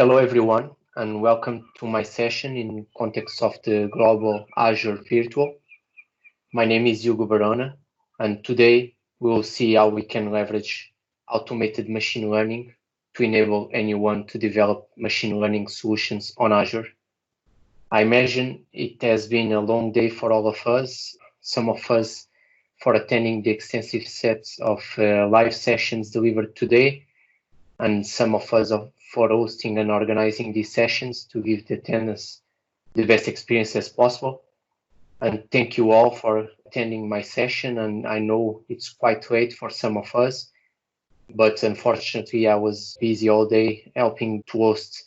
Hello everyone, and welcome to my session in context of the global Azure Virtual. My name is Hugo Barona, and today we will see how we can leverage automated machine learning to enable anyone to develop machine learning solutions on Azure. I imagine it has been a long day for all of us, some of us for attending the extensive sets of live sessions delivered today, and some of us for hosting and organizing these sessions to give the attendees the best experience as possible. And thank you all for attending my session. And I know it's quite late for some of us, but unfortunately I was busy all day helping to host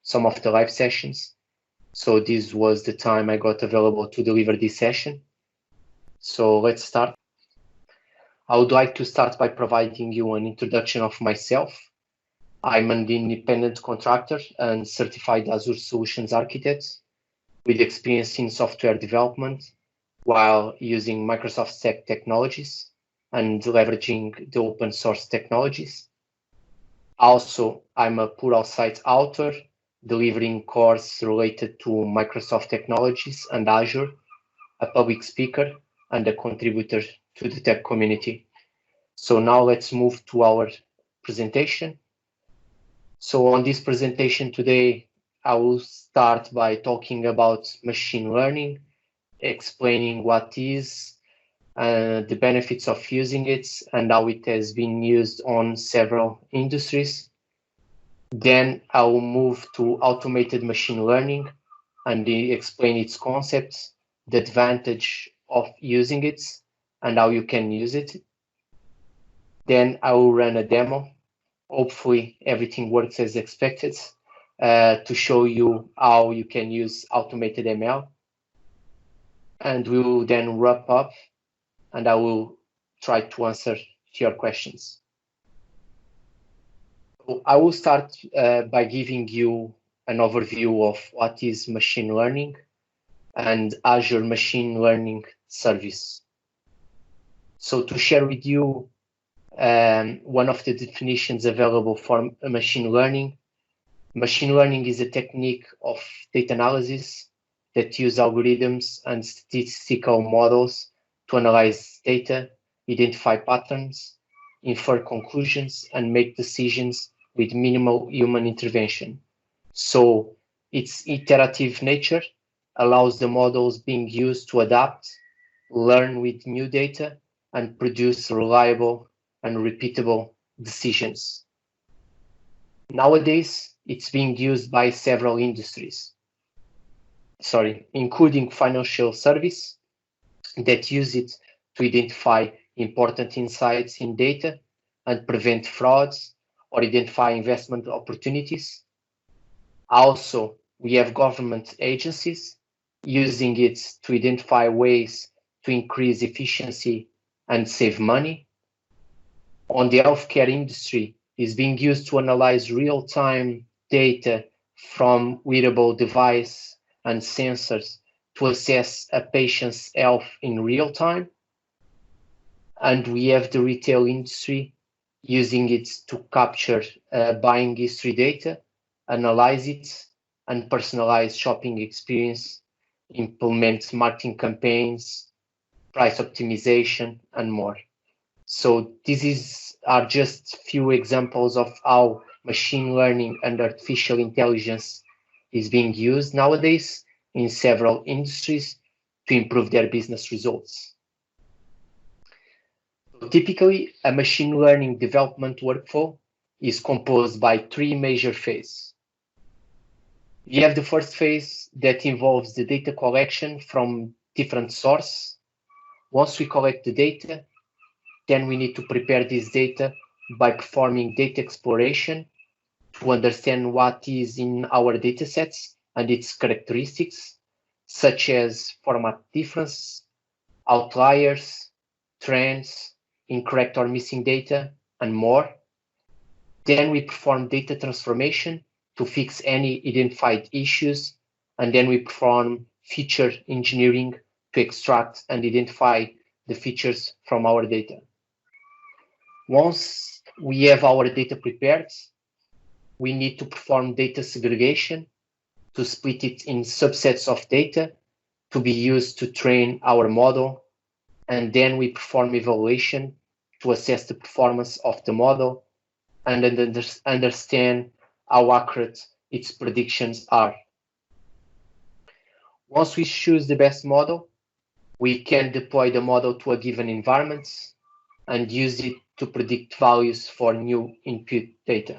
some of the live sessions. So this was the time I got available to deliver this session. So let's start. I would like to start by providing you an introduction of myself. I'm an independent contractor and certified Azure Solutions Architect with experience in software development while using Microsoft Stack technologies and leveraging the open source technologies. Also, I'm a pluralsight author, delivering courses related to Microsoft technologies and Azure, a public speaker, and a contributor to the tech community. So now let's move to our presentation. So on this presentation today, I will start by talking about machine learning, explaining what is, the benefits of using it, and how it has been used on several industries. Then I will move to automated machine learning and explain its concepts, the advantage of using it, and how you can use it. Then I will run a demo. Hopefully everything works as expected to show you how you can use automated ML. And we will then wrap up and I will try to answer to your questions. So I will start by giving you an overview of what is machine learning and Azure Machine Learning Service. So to share with you one of the definitions available for machine learning is a technique of data analysis that use algorithms and statistical models to analyze data, identify patterns, infer conclusions, and make decisions with minimal human intervention. So its iterative nature allows the models being used to adapt, learn with new data, and produce reliable and repeatable decisions. Nowadays, it's being used by several industries, including financial service that use it to identify important insights in data and prevent frauds or identify investment opportunities. Also, we have government agencies using it to identify ways to increase efficiency and save money. On the healthcare industry, is being used to analyze real-time data from wearable device and sensors to assess a patient's health in real time. And we have the retail industry using it to capture buying history data, analyze it, and personalize shopping experience, implement marketing campaigns, price optimization, and more. So these are just few examples of how machine learning and artificial intelligence is being used nowadays in several industries to improve their business results. So typically, a machine learning development workflow is composed by three major phases. We have the first phase that involves the data collection from different sources. Once we collect the data, then we need to prepare this data by performing data exploration to understand what is in our datasets and its characteristics, such as format difference, outliers, trends, incorrect or missing data, and more. Then we perform data transformation to fix any identified issues, and then we perform feature engineering to extract and identify the features from our data. Once we have our data prepared, we need to perform data segregation to split it in subsets of data to be used to train our model. And then we perform evaluation to assess the performance of the model and understand how accurate its predictions are. Once we choose the best model, we can deploy the model to a given environment and use it to predict values for new input data.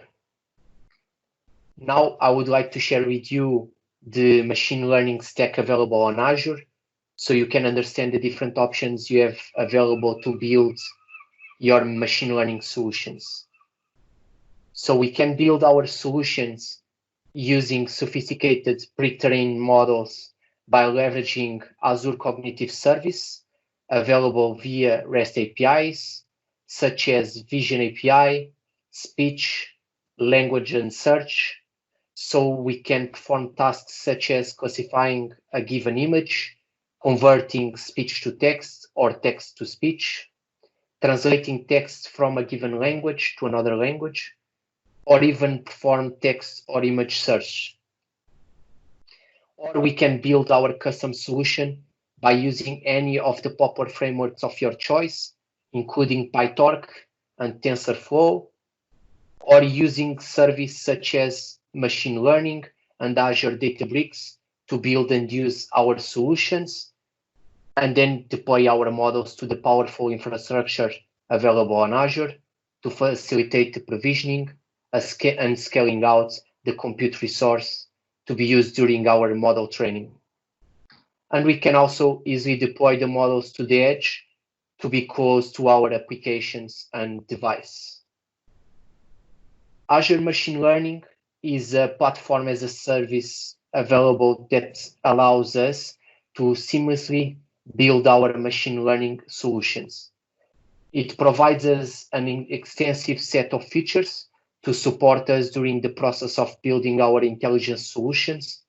Now, I would like to share with you the machine learning stack available on Azure, so you can understand the different options you have available to build your machine learning solutions. So we can build our solutions using sophisticated pre-trained models by leveraging Azure Cognitive Service available via REST APIs, such as Vision API, speech, language, and search. So we can perform tasks such as classifying a given image, converting speech to text or text to speech, translating text from a given language to another language, or even perform text or image search. Or we can build our custom solution by using any of the popular frameworks of your choice, including PyTorch and TensorFlow, or using services such as machine learning and Azure Databricks to build and use our solutions, and then deploy our models to the powerful infrastructure available on Azure to facilitate the provisioning and scaling out the compute resource to be used during our model training. And we can also easily deploy the models to the edge to be close to our applications and device. Azure Machine Learning is a platform as a service available that allows us to seamlessly build our machine learning solutions. It provides us an extensive set of features to support us during the process of building our intelligence solutions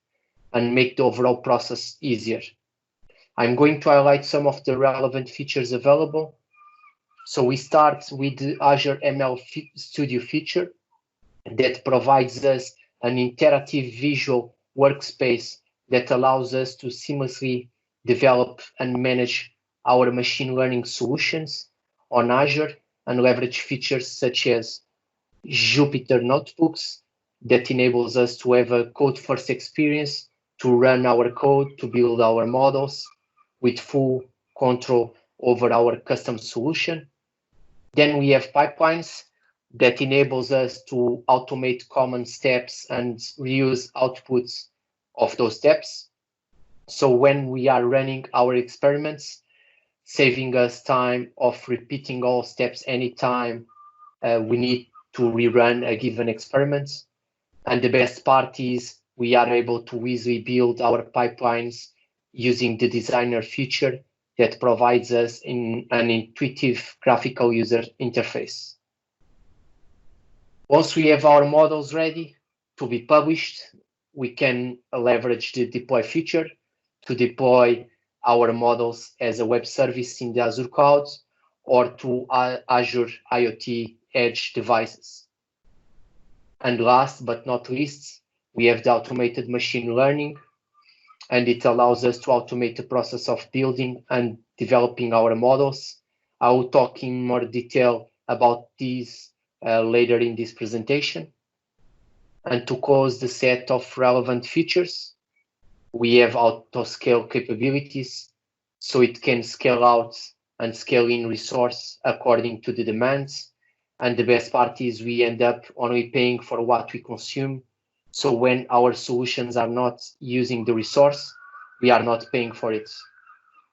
and make the overall process easier. I'm going to highlight some of the relevant features available. So we start with the Azure ML Studio feature that provides us an interactive visual workspace that allows us to seamlessly develop and manage our machine learning solutions on Azure and leverage features such as Jupyter notebooks that enables us to have a code-first experience to run our code, to build our models with full control over our custom solution. Then we have pipelines that enables us to automate common steps and reuse outputs of those steps. So when we are running our experiments, saving us time of repeating all steps anytime we need to rerun a given experiment. And the best part is we are able to easily build our pipelines using the designer feature that provides us in an intuitive graphical user interface. Once we have our models ready to be published, we can leverage the deploy feature to deploy our models as a web service in the Azure cloud or to Azure IoT edge devices. And last but not least, we have the automated machine learning, and it allows us to automate the process of building and developing our models. I will talk in more detail about these later in this presentation. And to close the set of relevant features, we have auto-scale capabilities, so it can scale out and scale in resource according to the demands. And the best part is we end up only paying for what we consume. So when our solutions are not using the resource, we are not paying for it.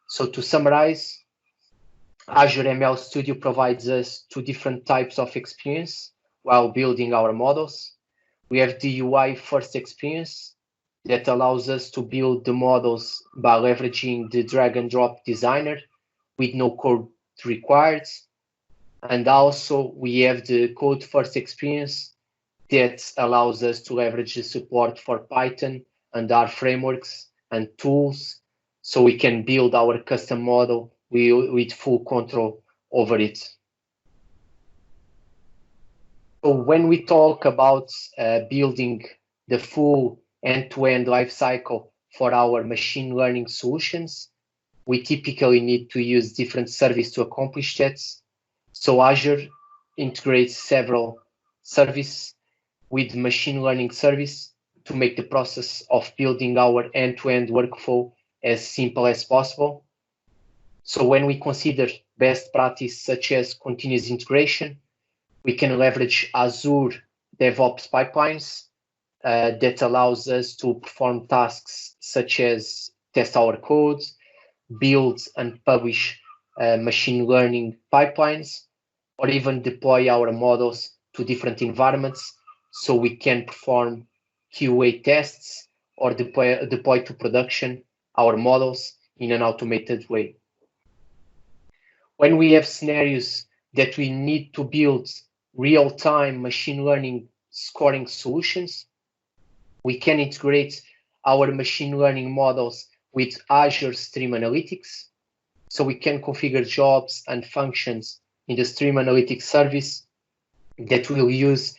So to summarize, Azure ML Studio provides us two different types of experience while building our models. We have the UI first experience that allows us to build the models by leveraging the drag and drop designer with no code required. And also we have the code first experience that allows us to leverage the support for Python and R frameworks and tools so we can build our custom model with full control over it. So when we talk about building the full end-to-end life cycle for our machine learning solutions, we typically need to use different services to accomplish that. So Azure integrates several services with machine learning service to make the process of building our end-to-end workflow as simple as possible. So when we consider best practice such as continuous integration, we can leverage Azure DevOps pipelines that allows us to perform tasks such as test our code, build and publish machine learning pipelines, or even deploy our models to different environments so we can perform QA tests or deploy to production our models in an automated way. When we have scenarios that we need to build real-time machine learning scoring solutions, we can integrate our machine learning models with Azure Stream Analytics. So we can configure jobs and functions in the Stream Analytics service that will use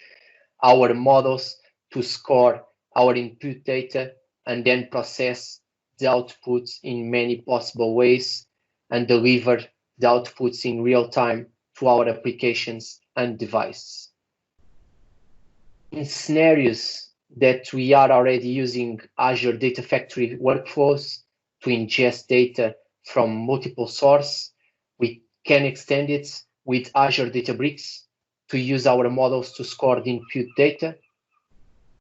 our models to score our input data and then process the outputs in many possible ways and deliver the outputs in real time to our applications and devices. In scenarios that we are already using Azure Data Factory workflows to ingest data from multiple sources, we can extend it with Azure Databricks to use our models to score the input data.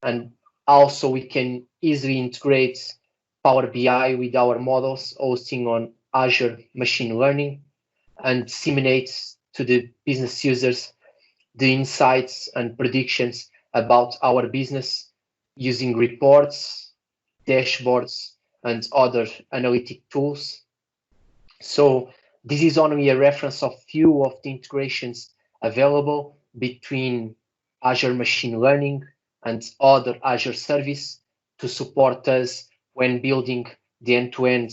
And also we can easily integrate Power BI with our models hosting on Azure Machine Learning and disseminate to the business users the insights and predictions about our business using reports, dashboards, and other analytic tools. So this is only a reference of few of the integrations available between Azure Machine Learning and other Azure service to support us when building the end-to-end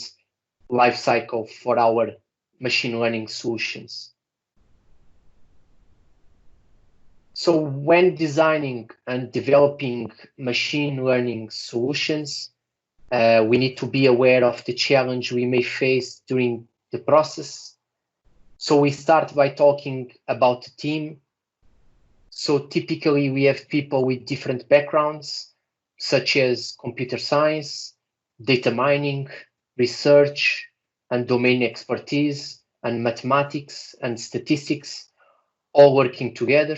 lifecycle for our machine learning solutions. So when designing and developing machine learning solutions, we need to be aware of the challenge we may face during the process. So we start by talking about the team. So typically we have people with different backgrounds, such as computer science, data mining, research, and domain expertise, and mathematics and statistics, all working together.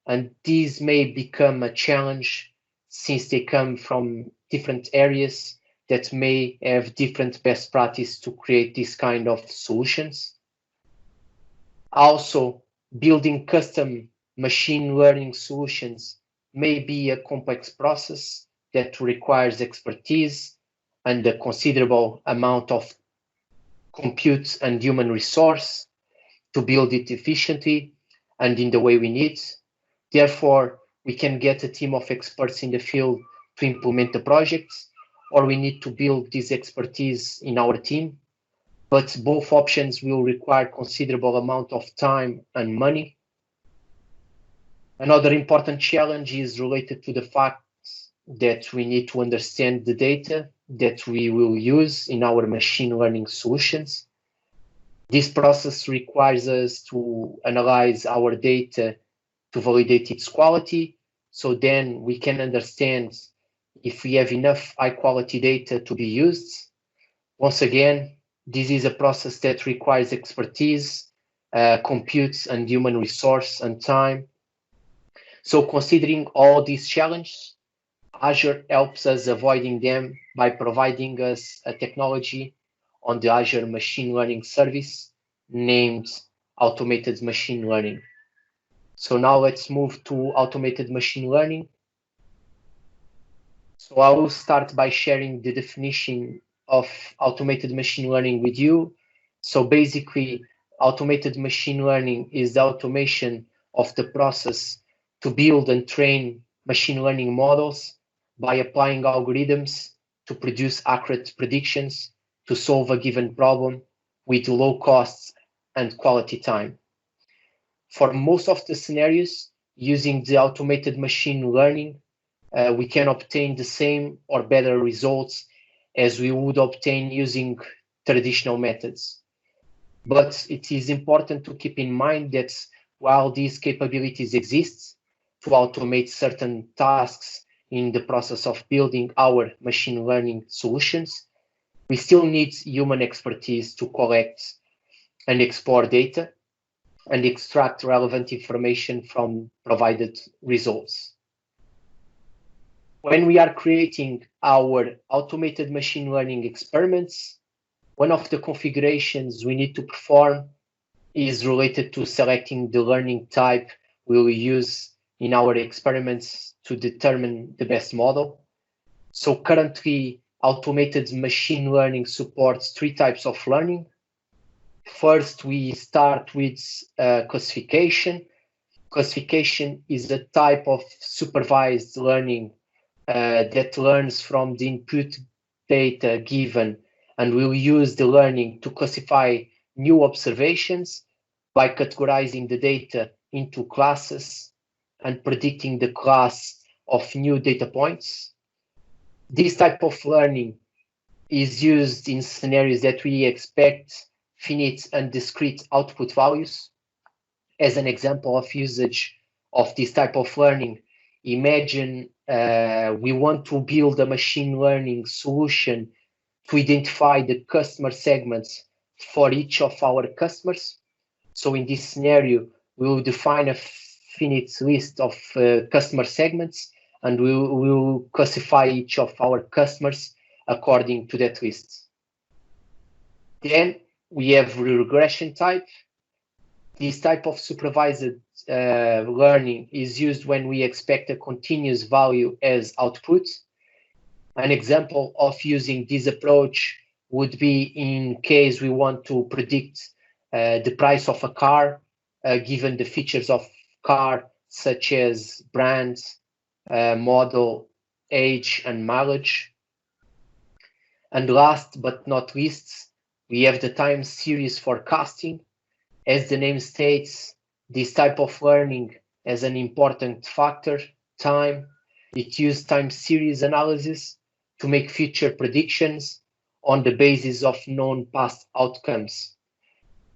And these may become a challenge since they come from different areas that may have different best practice to create this kind of solutions. Also, building custom machine learning solutions may be a complex process that requires expertise and a considerable amount of compute and human resource to build it efficiently and in the way we need. Therefore, we can get a team of experts in the field to implement the projects, or we need to build this expertise in our team. But both options will require considerable amount of time and money. Another important challenge is related to the fact that we need to understand the data that we will use in our machine learning solutions. This process requires us to analyze our data to validate its quality, so then we can understand if we have enough high quality data to be used. Once again, this is a process that requires expertise, compute and human resource and time. So considering all these challenges, Azure helps us avoiding them by providing us a technology on the Azure Machine Learning service named Automated Machine Learning. So now let's move to automated machine learning. So I will start by sharing the definition of automated machine learning with you. So basically, automated machine learning is the automation of the process to build and train machine learning models by applying algorithms to produce accurate predictions to solve a given problem with low costs and quality time. For most of the scenarios, using the automated machine learning, we can obtain the same or better results as we would obtain using traditional methods. But it is important to keep in mind that while these capabilities exist to automate certain tasks in the process of building our machine learning solutions, we still need human expertise to collect and explore data and extract relevant information from provided results. When we are creating our automated machine learning experiments, one of the configurations we need to perform is related to selecting the learning type we will use in our experiments to determine the best model. So currently, automated machine learning supports 3 types of learning. First, we start with classification. Classification is a type of supervised learning that learns from the input data given and will use the learning to classify new observations by categorizing the data into classes and predicting the class of new data points. This type of learning is used in scenarios that we expect finite and discrete output values. As an example of usage of this type of learning, imagine we want to build a machine learning solution to identify the customer segments for each of our customers. So in this scenario, we will define a finite list of customer segments, and we will classify each of our customers according to that list. Then we have regression type. This type of supervised learning is used when we expect a continuous value as output. An example of using this approach would be in case we want to predict the price of a car, given the features of car, such as brand, model, age, and mileage. And last but not least, we have the time series forecasting. As the name states, this type of learning has an important factor, time. It uses time series analysis to make future predictions on the basis of known past outcomes.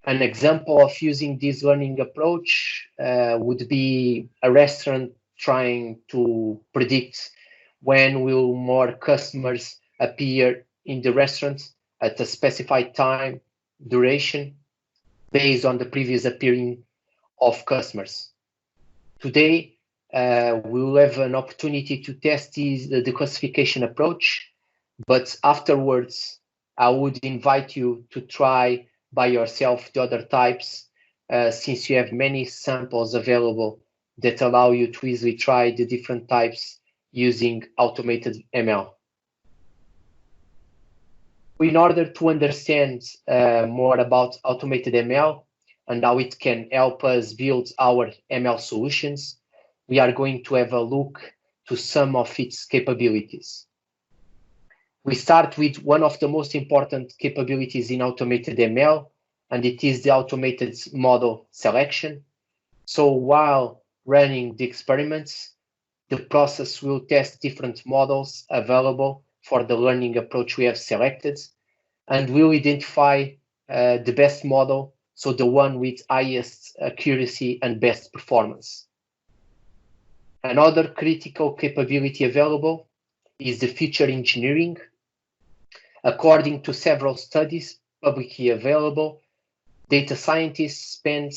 An example of using this learning approach would be a restaurant trying to predict when will more customers appear in the restaurant at a specified time, duration, based on the previous appearing of customers. Today, we will have an opportunity to test the classification approach, but afterwards, I would invite you to try by yourself the other types, since you have many samples available that allow you to easily try the different types using automated ML. In order to understand more about automated ML and how it can help us build our ML solutions, we are going to have a look to some of its capabilities. We start with one of the most important capabilities in automated ML, and it is the automated model selection. So while running the experiments, the process will test different models available for the learning approach we have selected, and will identify the best model, so the one with highest accuracy and best performance. Another critical capability available is the feature engineering. According to several studies publicly available, data scientists spend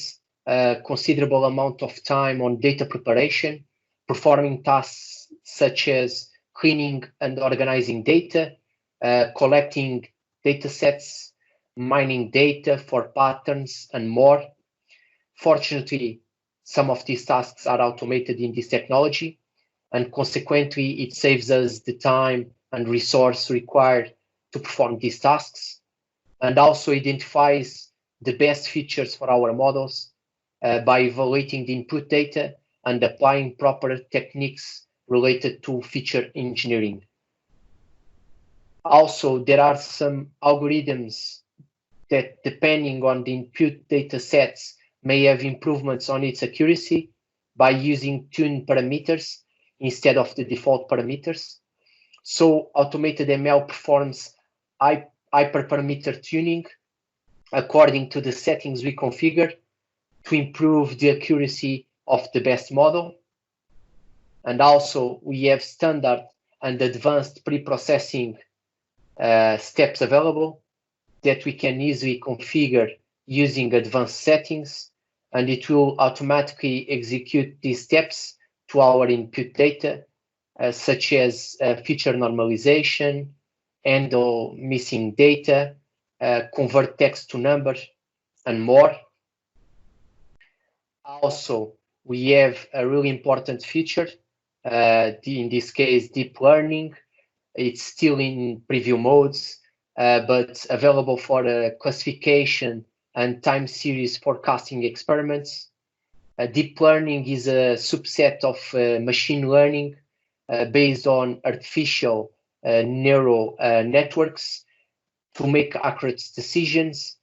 a considerable amount of time on data preparation, performing tasks such as cleaning and organizing data, collecting data sets, mining data for patterns, and more. Fortunately, some of these tasks are automated in this technology, and consequently, it saves us the time and resource required to perform these tasks, and also identifies the best features for our models by evaluating the input data and applying proper techniques related to feature engineering. Also, there are some algorithms that, depending on the input data sets, may have improvements on its accuracy, by using tune parameters instead of the default parameters. So automated ML performs hyperparameter tuning according to the settings we configure to improve the accuracy of the best model. And also we have standard and advanced pre-processing steps available that we can easily configure using advanced settings, and it will automatically execute these steps to our input data, such as feature normalization, handle missing data, convert text to numbers, and more. Also, we have a really important feature, in this case, deep learning. It's still in preview modes, but available for classification and time series forecasting experiments. Deep learning is a subset of machine learning based on artificial neural networks to make accurate decisions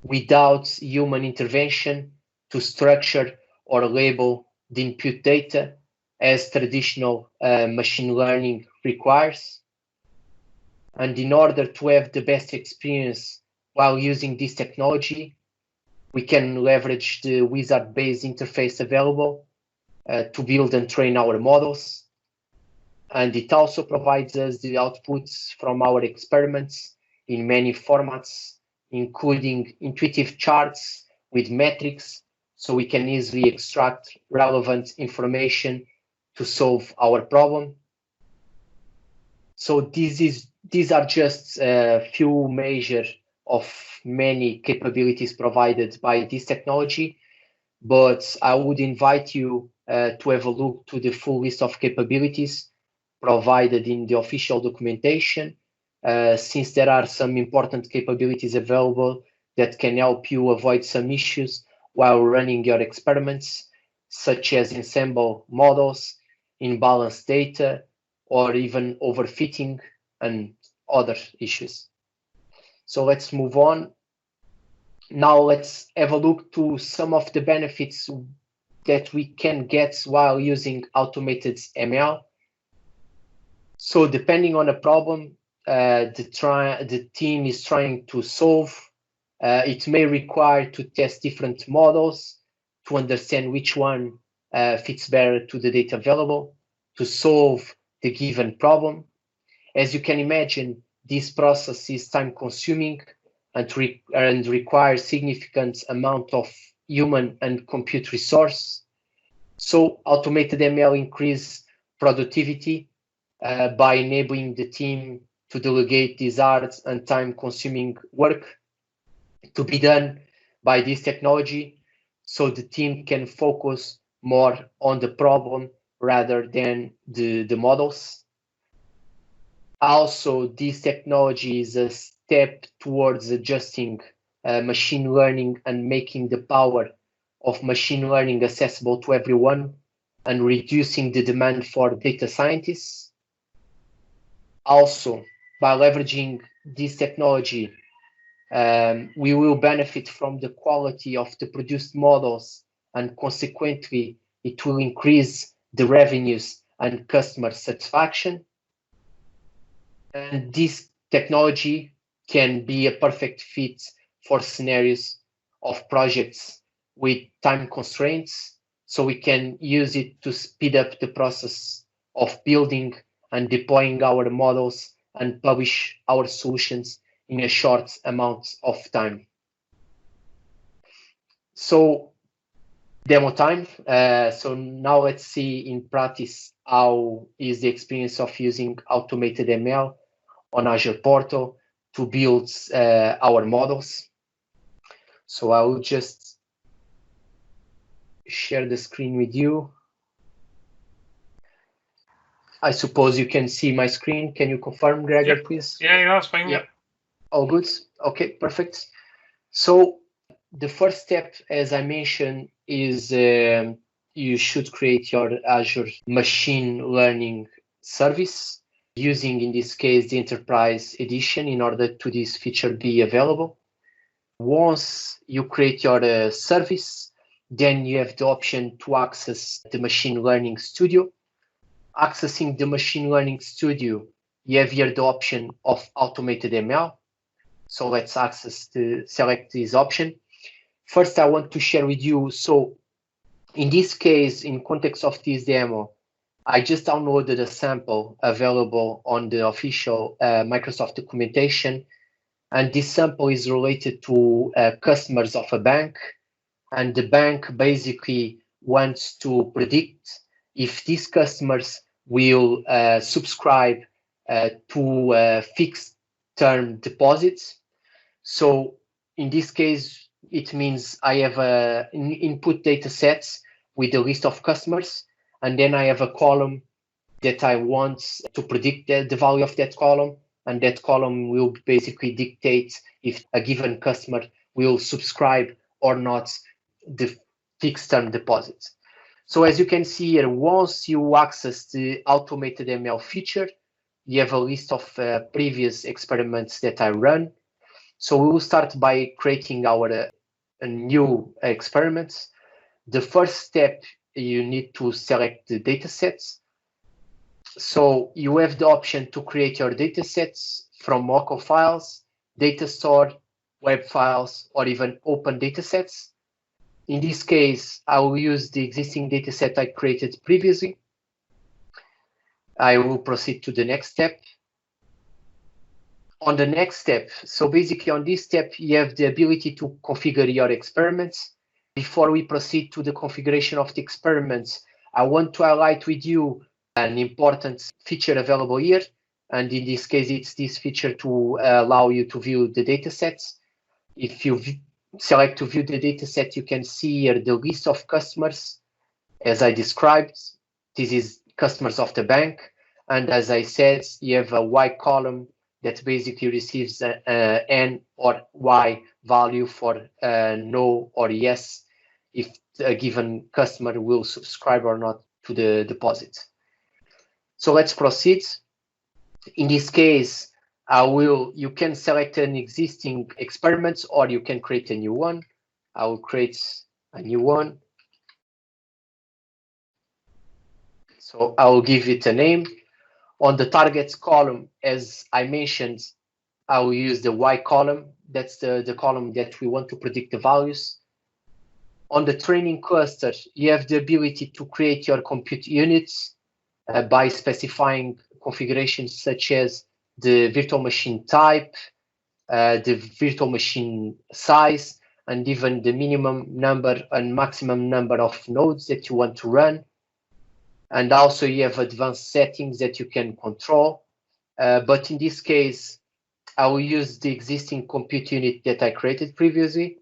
without human intervention to structure or label the input data as traditional machine learning requires. And in order to have the best experience while using this technology, we can leverage the wizard-based interface available to build and train our models. And it also provides us the outputs from our experiments in many formats, including intuitive charts with metrics, so we can easily extract relevant information to solve our problem. So these are just a few measures of many capabilities provided by this technology, but I would invite you to have a look to the full list of capabilities provided in the official documentation, since there are some important capabilities available that can help you avoid some issues while running your experiments, such as ensemble models, imbalanced data, or even overfitting and other issues. So let's move on. Now let's have a look to some of the benefits that we can get while using automated ML. So depending on the problem the team is trying to solve, it may require to test different models to understand which one fits better to the data available to solve the given problem. As you can imagine, this process is time consuming and requires significant amount of human and compute resource. So automated ML increase productivity by enabling the team to delegate this hard and time consuming work to be done by this technology, so the team can focus more on the problem rather than the models. Also, this technology is a step towards adjusting machine learning and making the power of machine learning accessible to everyone and reducing the demand for data scientists. Also, by leveraging this technology, we will benefit from the quality of the produced models, and consequently, it will increase the revenues and customer satisfaction. And this technology can be a perfect fit for scenarios of projects with time constraints, so we can use it to speed up the process of building and deploying our models and publish our solutions in a short amount of time. So demo time. So now let's see in practice how is the experience of using automated ML on Azure Portal to build our models. So I will just share the screen with you. I suppose you can see my screen. Can you confirm, Gregor, please? Yeah, it's fine. Yeah. All good. Okay, perfect. So the first step, as I mentioned, is you should create your Azure Machine Learning service using, in this case, the Enterprise Edition in order to this feature be available. Once you create your service, Then you have the option to access the Machine Learning Studio. Accessing the Machine Learning Studio, you have here the option of Automated ML. So let's select this option. First, I want to share with you, so in this case, in context of this demo, I just downloaded a sample available on the official Microsoft documentation. And this sample is related to customers of a bank. And the bank basically wants to predict if these customers will subscribe to fixed term deposits. So in this case, it means I have input data sets with a list of customers, and then I have a column that I want to predict the value of that column, and that column will basically dictate if a given customer will subscribe or not the fixed term deposits. So as you can see here, once you access the automated ML feature, you have a list of previous experiments that I run. So we will start by creating our new experiments. The first step, you need to select the data sets. So you have the option to create your data sets from local files, data store, web files, or even open data sets. In this case, I will use the existing data set I created previously. I will proceed to the next step. On the next step, so basically on this step, you have the ability to configure your experiments. Before we proceed to the configuration of the experiments, I want to highlight with you an important feature available here. And in this case, it's this feature to allow you to view the data sets. If you select to view the data set, you can see here the list of customers as I described. This is customers of the bank. And as I said, you have a Y column that basically receives N or Y value for no or yes, if a given customer will subscribe or not to the deposit. So let's proceed. In this case, you can select an existing experiment or you can create a new one. I will create a new one. So I will give it a name. On the targets column, as I mentioned, I will use the Y column. That's the column that we want to predict the values. On the training cluster, you have the ability to create your compute units by specifying configurations such as the virtual machine type, the virtual machine size, and even the minimum number and maximum number of nodes that you want to run. And also you have advanced settings that you can control. But in this case, I will use the existing compute unit that I created previously.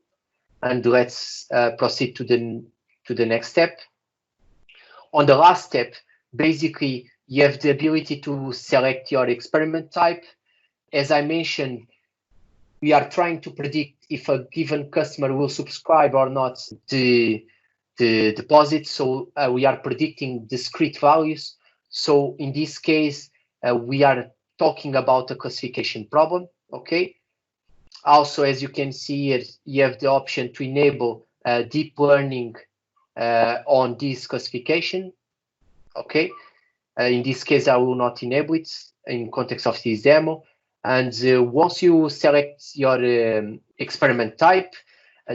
And let's proceed to the next step. On the last step, basically, you have the ability to select your experiment type. As I mentioned, we are trying to predict if a given customer will subscribe or not the deposit. So we are predicting discrete values. So in this case, we are talking about a classification problem, okay? Also, as you can see here, you have the option to enable deep learning on this classification, okay? In this case, I will not enable it in context of this demo. And once you select your experiment type,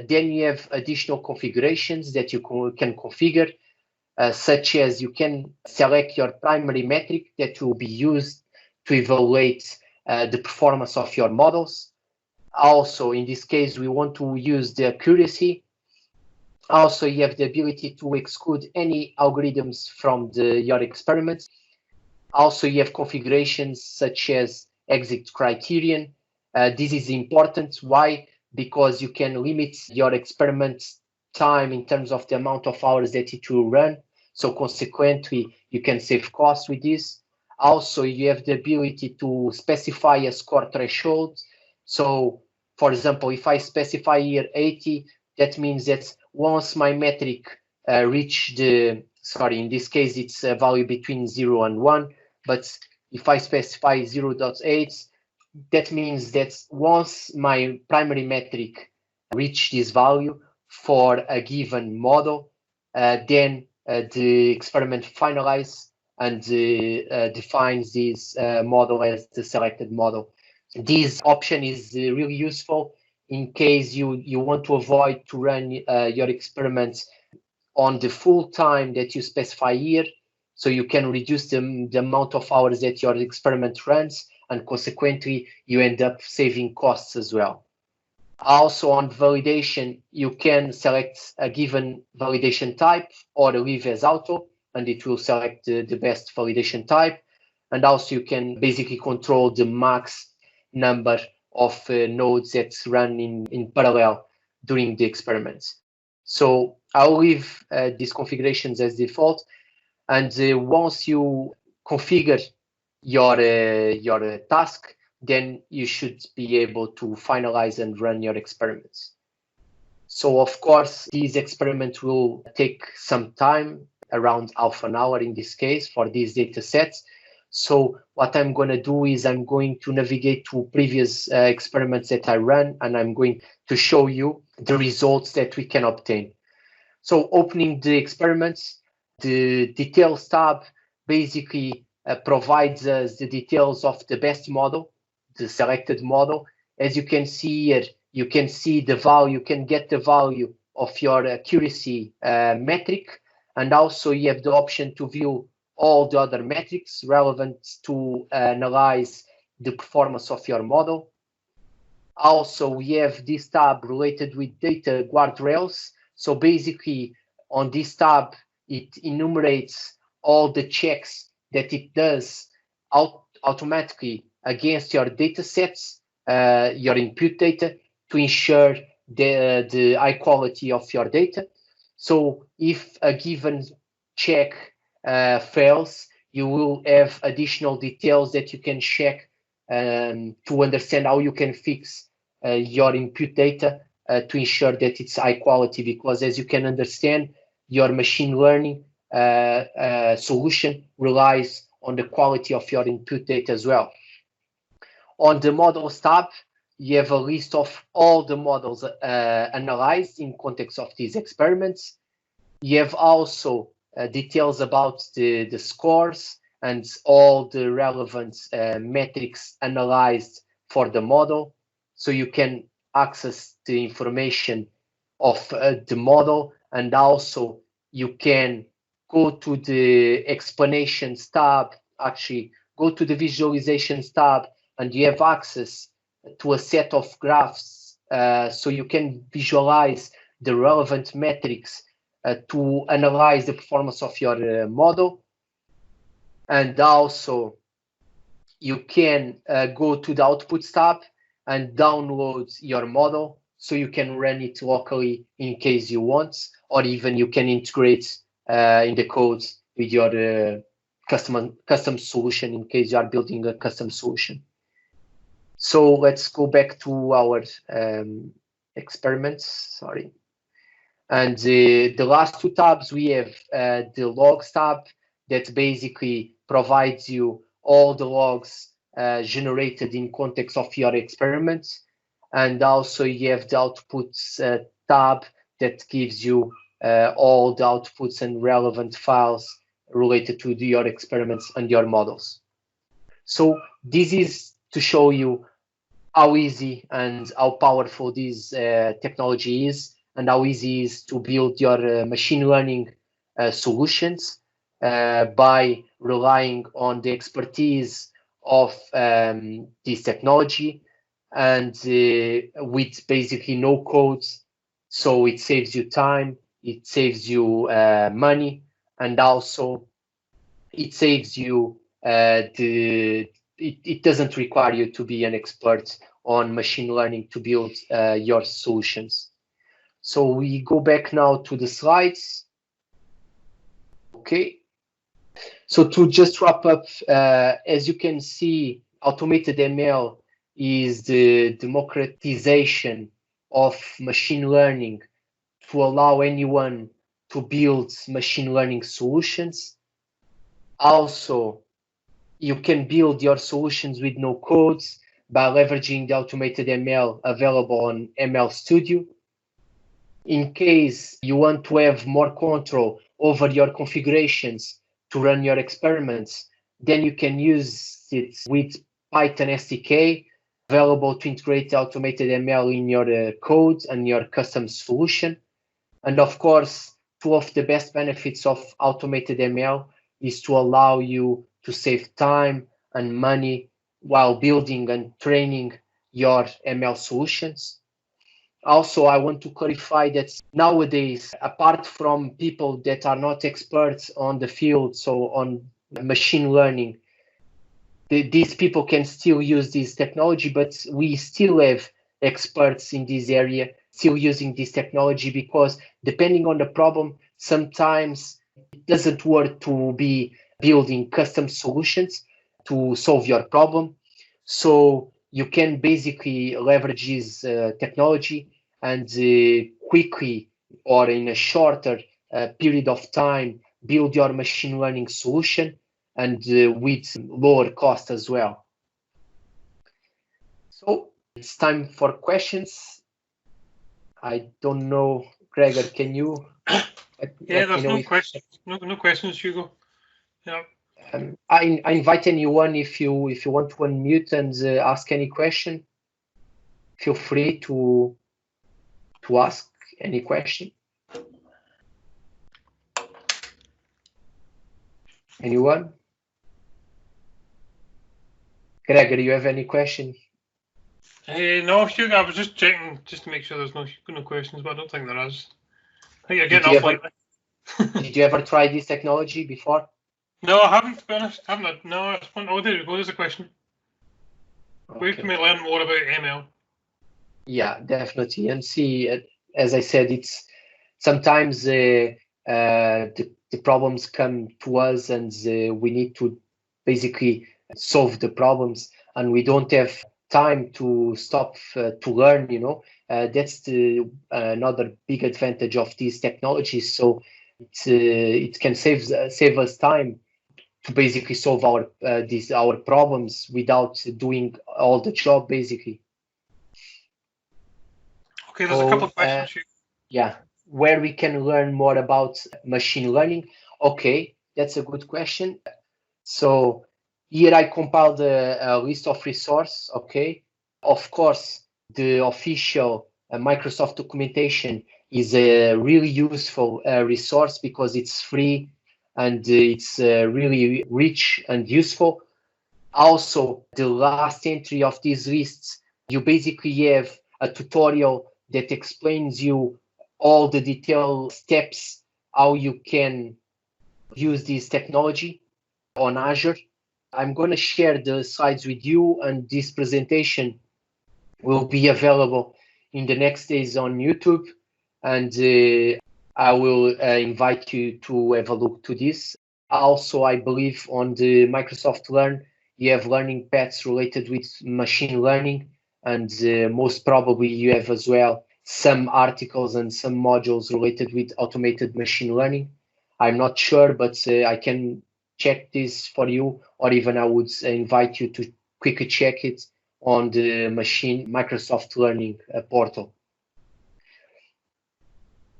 then you have additional configurations that you can configure, such as you can select your primary metric that will be used to evaluate the performance of your models. Also, in this case, we want to use the accuracy. Also, you have the ability to exclude any algorithms from your experiments. Also, you have configurations such as exit criterion. This is important. Why? Because you can limit your experiment time in terms of the amount of hours that it will run. So consequently, you can save costs with this. Also, you have the ability to specify a score threshold. So, for example, if I specify here 80, that means that once my metric in this case, it's a value between 0 and 1. But if I specify 0.8, that means that once my primary metric reach this value, for a given model, then the experiment finalizes and defines this model as the selected model. This option is really useful in case you want to avoid to run your experiments on the full time that you specify here, so you can reduce the amount of hours that your experiment runs, and consequently you end up saving costs as well. Also on validation, you can select a given validation type or leave as auto, and it will select the best validation type. And also you can basically control the max number of nodes that run in parallel during the experiments. So I'll leave these configurations as default. And once you configure your task, then you should be able to finalize and run your experiments. So of course, this experiment will take some time, around half an hour in this case, for these data sets. So what I'm going to do is I'm going to navigate to previous experiments that I ran, and I'm going to show you the results that we can obtain. So opening the experiments, the details tab basically provides us the details of the best model, the selected model. As you can see here, you can see the value, you can get the value of your accuracy metric, and also you have the option to view all the other metrics relevant to analyze the performance of your model. Also, we have this tab related with data guardrails. So basically, on this tab, it enumerates all the checks that it does automatically against your data sets, your input data, to ensure the high quality of your data. So if a given check fails, you will have additional details that you can check to understand how you can fix your input data to ensure that it's high quality, because as you can understand, your machine learning solution relies on the quality of your input data as well. On the models tab, you have a list of all the models analyzed in context of these experiments. You have also details about the scores and all the relevant metrics analyzed for the model. So you can access the information of the model, and also you can go to the explanations tab, actually go to the visualizations tab, and you have access to a set of graphs, so you can visualize the relevant metrics to analyze the performance of your model. And also you can go to the outputs tab and download your model, so you can run it locally in case you want, or even you can integrate in the codes with your custom solution in case you are building a custom solution. So let's go back to our experiments, sorry. And the last two tabs, we have the logs tab that basically provides you all the logs generated in context of your experiments. And also you have the outputs tab that gives you all the outputs and relevant files related to your experiments and your models. So this is to show you how easy and how powerful this technology is, and how easy it is to build your machine learning solutions by relying on the expertise of this technology, and with basically no codes. So it saves you time, it saves you money, and also it saves you it doesn't require you to be an expert on machine learning to build your solutions. So we go back now to the slides. Okay. So to just wrap up, as you can see, automated ML is the democratization of machine learning to allow anyone to build machine learning solutions. Also, you can build your solutions with no codes by leveraging the automated ML available on ML Studio. In case you want to have more control over your configurations to run your experiments, then you can use it with Python SDK, available to integrate automated ML in your code and your custom solution. And of course, two of the best benefits of automated ML is to allow you to save time and money while building and training your ML solutions. Also, I want to clarify that nowadays, apart from people that are not experts on the field, so on machine learning, these people can still use this technology, but we still have experts in this area still using this technology, because depending on the problem, sometimes it doesn't work to be building custom solutions to solve your problem. So you can basically leverage this technology and quickly, or in a shorter period of time, build your machine learning solution, and with lower cost as well. So it's time for questions. I don't know, Gregor, can you? Yeah, there's no questions. No questions, Hugo. Yeah. I invite anyone, if you want to unmute and ask any question, feel free to ask any question. Anyone? Gregor, you have any question? No, Hugo, I was just checking just to make sure there's no questions, but I don't think there is. I think you're getting off lately. Did you ever try this technology before? No, I haven't, to be honest. I haven't. No, oh, there we go. There's a question. Okay. Where can we learn more about ML? Yeah, definitely. And see, as I said, it's sometimes the problems come to us, and we need to basically solve the problems, and we don't have time to stop to learn. That's the another big advantage of these technologies. So it can save us time to basically solve our problems without doing all the job, basically. Okay, there's a couple of questions. Yeah, where we can learn more about machine learning. Okay, that's a good question. So here I compiled a list of resources. Okay, of course, the official Microsoft documentation is a really useful resource, because it's free and it's really rich and useful. Also, the last entry of these lists, you basically have a tutorial that explains you all the detailed steps how you can use this technology on Azure. I'm going to share the slides with you, and this presentation will be available in the next days on YouTube, and I will invite you to have a look to this. Also, I believe on the Microsoft Learn, you have learning paths related with machine learning, and most probably you have as well some articles and some modules related with automated machine learning. I'm not sure, but I can check this for you, or even I would invite you to quickly check it on the Microsoft Learning portal.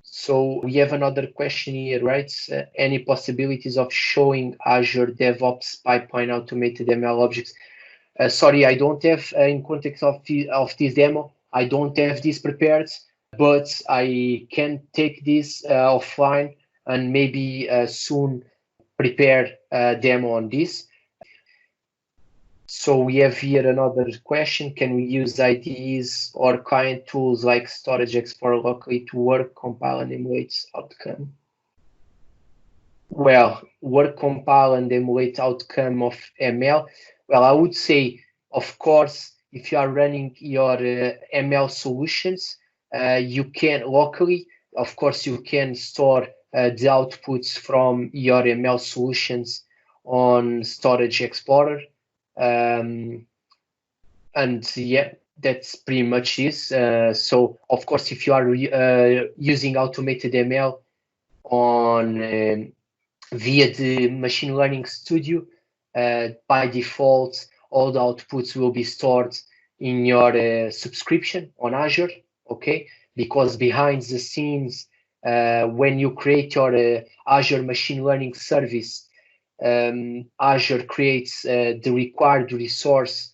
So we have another question here, right? Any possibilities of showing Azure DevOps pipeline automated ML objects? Sorry, I don't have, in context of this demo, I don't have this prepared, but I can take this offline and maybe soon prepare a demo on this. So we have here another question. Can we use IDEs or client tools like Storage Explorer locally to work, compile, and emulate outcome? Well, work, compile, and emulate outcome of ML. Well, I would say, of course, if you are running your ML solutions, you can locally, of course, you can store the outputs from your ML solutions on Storage Explorer. And yeah, that's pretty much it. So of course, if you are using automated ML on via the machine learning studio, by default, all the outputs will be stored in your subscription on Azure. Okay, because behind the scenes, when you create your Azure Machine Learning service, Azure creates the required resource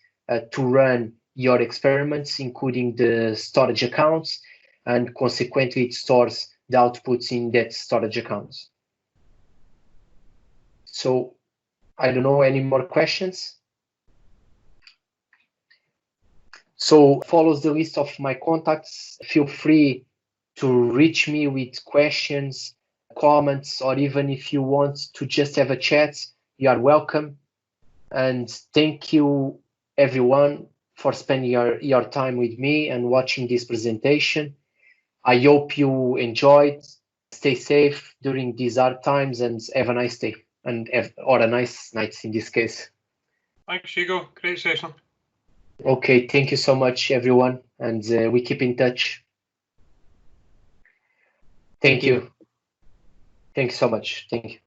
to run your experiments, including the storage accounts, and consequently it stores the outputs in that storage accounts. So I don't know, any more questions? So follows the list of my contacts. Feel free to reach me with questions, comments, or even if you want to just have a chat, you are welcome. And thank you everyone for spending your time with me and watching this presentation. I hope you enjoyed. Stay safe during these hard times and have a nice day or a nice night in this case. Thanks, Hugo. Great session. Okay, thank you so much, everyone, and we keep in touch. Thank you. Thank you so much. Thank you.